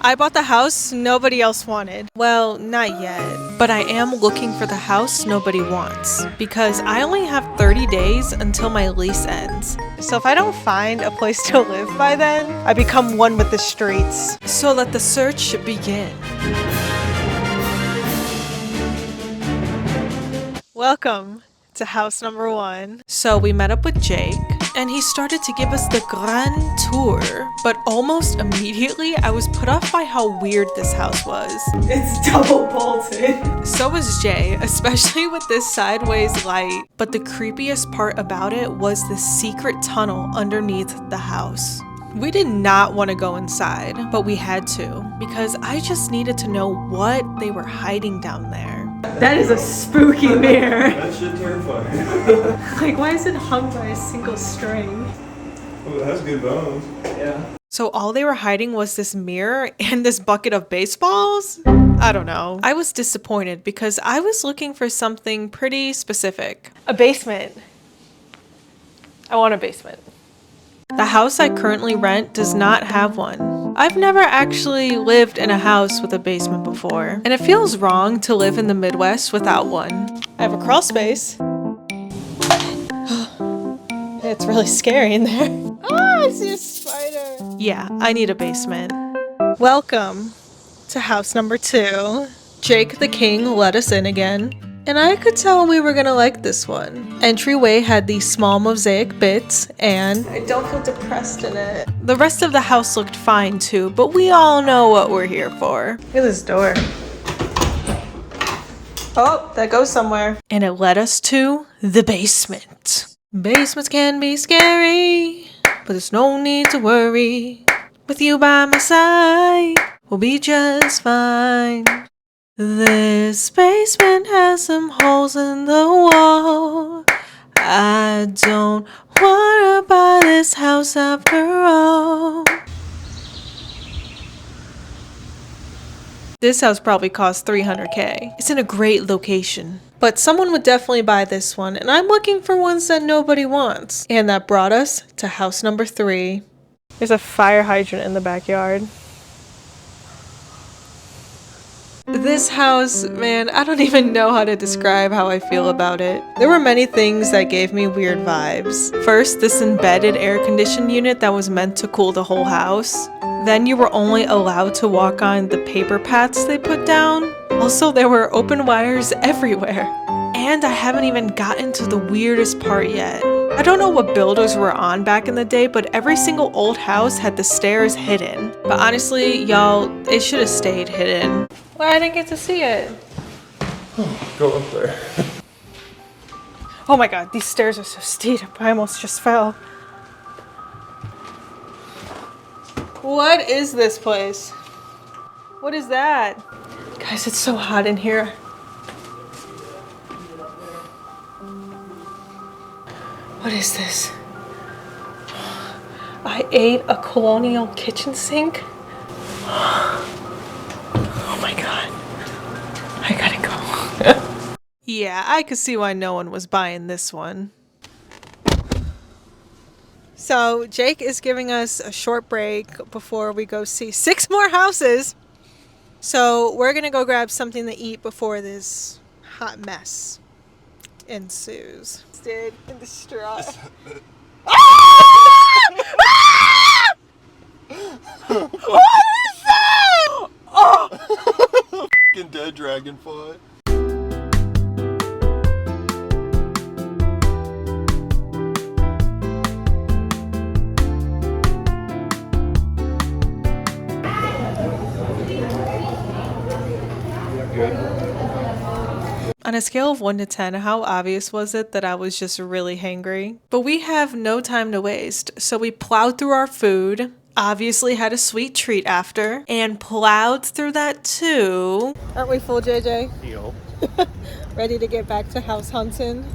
I bought the house nobody else wanted. Well, not yet. But I am looking for the house nobody wants because I only have 30 days until my lease ends. So if I don't find a place to live by then, I become one with the streets. So let the search begin. Welcome to house number 1. So we met up with Jake and he started to give us the grand tour, but almost immediately I was put off by how weird this house was. It's double bolted. So was Jay, especially with this sideways light. But the creepiest part about it was the secret tunnel underneath the house. We did not want to go inside, but we had to because I just needed to know what they were hiding down there. That is a spooky mirror. That shit terrifying. Like, why is it hung by a single string? Oh, it has good bones. Yeah. So all they were hiding was this mirror and this bucket of baseballs? I don't know. I was disappointed because I was looking for something pretty specific. A basement. I want a basement. The house I currently rent does not have one. I've never actually lived in a house with a basement before, and it feels wrong to live in the Midwest without one. I have a crawl space. It's really scary in there. Ah, I see a spider. Yeah, I need a basement. Welcome to house number 2. Jake the King let us in again. And I could tell we were gonna like this one. Entryway had these small mosaic bits, and I don't feel depressed in it. The rest of the house looked fine too, but we all know what we're here for. Look at this door. Oh, that goes somewhere. And it led us to the basement. Basements can be scary, but there's no need to worry. With you by my side, we'll be just fine. This basement has some holes in the wall. I don't wanna buy this house after all. This house probably cost $300K. It's in a great location. But someone would definitely buy this one, and I'm looking for ones that nobody wants. And that brought us to house number 3. There's a fire hydrant in the backyard. This house, man, I don't even know how to describe how I feel about it. There were many things that gave me weird vibes. First, this embedded air conditioning unit that was meant to cool the whole house. Then you were only allowed to walk on the paper paths they put down. Also, there were open wires everywhere. And I haven't even gotten to the weirdest part yet. I don't know what builders were on back in the day, but every single old house had the stairs hidden. But honestly, y'all, it should have stayed hidden. Well, I didn't get to see it. Go up there. Oh my god, these stairs are so steep. I almost just fell. What is this place? What is that? Guys, it's so hot in here. What is this? I ate a colonial kitchen sink. Oh my god. I gotta go. Yeah, I could see why no one was buying this one. So Jake is giving us a short break before we go see 6 more houses. So we're gonna go grab something to eat before this hot mess ensues. Dude, in the straw. What is that? Oh! Fucking dead dragonfly. On a scale of 1 to 10, how obvious was it that I was just really hangry? But we have no time to waste, so we plowed through our food, obviously had a sweet treat after, and plowed through that too. Aren't we full, JJ? Yo. Ready to get back to house hunting?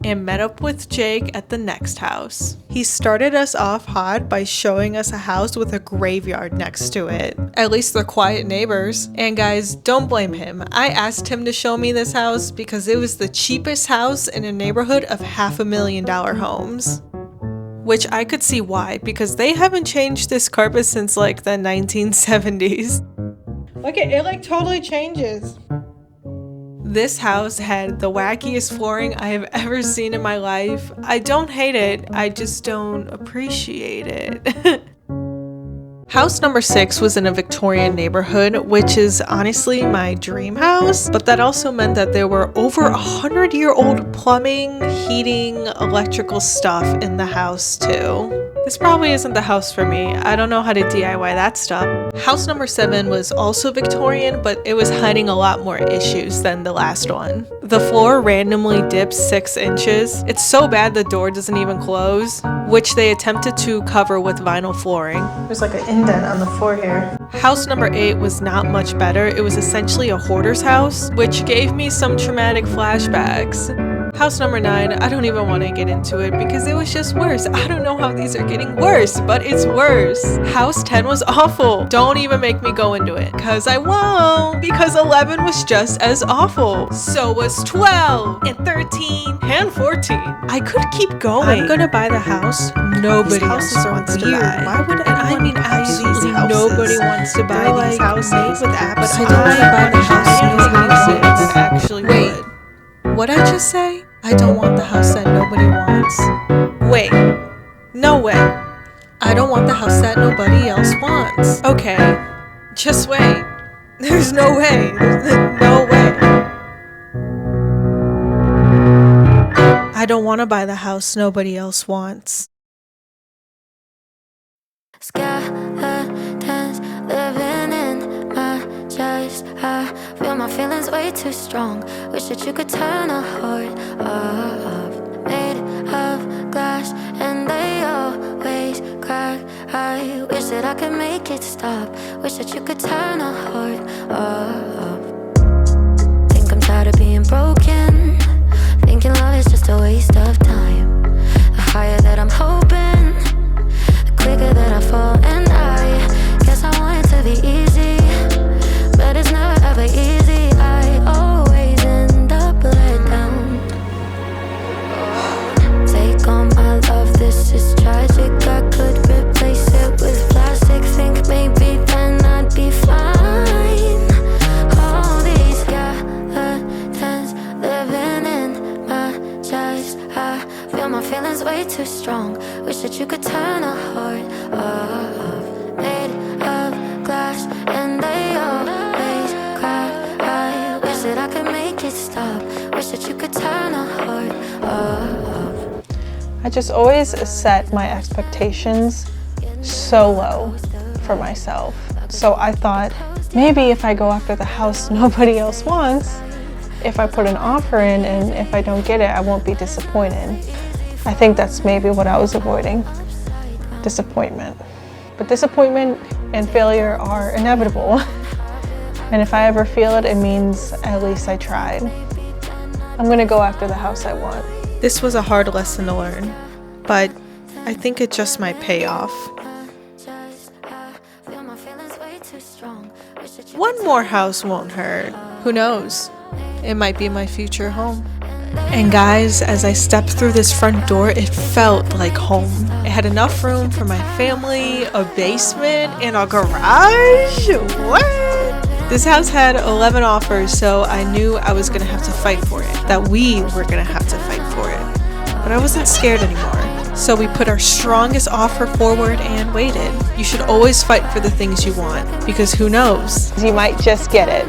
And met up with Jake at the next house. He started us off hot by showing us a house with a graveyard next to it. At least they're quiet neighbors. And guys, don't blame him. I asked him to show me this house because it was the cheapest house in a neighborhood of $500,000 homes. which I could see why, because they haven't changed this carpet since like the 1970s. Look at it, like totally changes. This house had the wackiest flooring I have ever seen in my life. I don't hate it, I just don't appreciate it. House number 6 was in a Victorian neighborhood, which is honestly my dream house, but that also meant that there were over 100-year-old plumbing, heating, electrical stuff in the house too. This probably isn't the house for me. I don't know how to DIY that stuff. House number 7 was also Victorian, but it was hiding a lot more issues than the last one. The floor randomly dips 6 inches. It's so bad the door doesn't even close, which they attempted to cover with vinyl flooring. There's like an indent on the floor here. House number 8 was not much better. It was essentially a hoarder's house, which gave me some traumatic flashbacks. House number 9, I don't even want to get into it because it was just worse. I don't know how these are getting worse, but it's worse. House 10 was awful. Don't even make me go into it, because I won't, because 11 was just as awful. So was 12, and 13, and 14. I could keep going. I'm gonna buy the house nobody else wants to buy. Why would anyone absolutely nobody wants to buy these houses? With apps, but I don't want to buy the house nobody wants. Actually, wait. What'd I just say? I don't want the house that nobody wants. Wait. No way. I don't want the house that nobody else wants. Okay. Just wait. There's no way. No way. I don't want to buy the house nobody else wants. Skeletons living in my chest. I feel my feelings way too strong. Wish that you could turn a heart off. Made of glass and they always crack. I wish that I could make it stop. Wish that you could turn a heart off. Think I'm tired of being broken. Thinking love is just a waste of time. The higher that I'm hoping, the quicker that I fall. And I guess I want it to be easy, but it's never ever easy. I always end up let down. Take all my love, this is tragic. I could replace it with plastic. Think maybe then I'd be fine. All these skeletons living in my chest. I feel my feelings way too strong. Wish that you could turn a heart off. Made of glass and they always crack. I wish that I could make it stop. Wish that you could turn a heart off. I just always set my expectations so low for myself. So I thought maybe if I go after the house nobody else wants, if I put an offer in and if I don't get it, I won't be disappointed. I think that's maybe what I was avoiding, disappointment. But disappointment and failure are inevitable. And if I ever feel it, it means at least I tried. I'm gonna go after the house I want. This was a hard lesson to learn, but I think it just might pay off. One more house won't hurt. Who knows? It might be my future home. And guys, as I stepped through this front door, it felt like home. It had enough room for my family, a basement, and a garage. What? This house had 11 offers, so I knew I was gonna have to fight for it. That we were gonna have to fight for it. But I wasn't scared anymore. So we put our strongest offer forward and waited. You should always fight for the things you want, because who knows? You might just get it.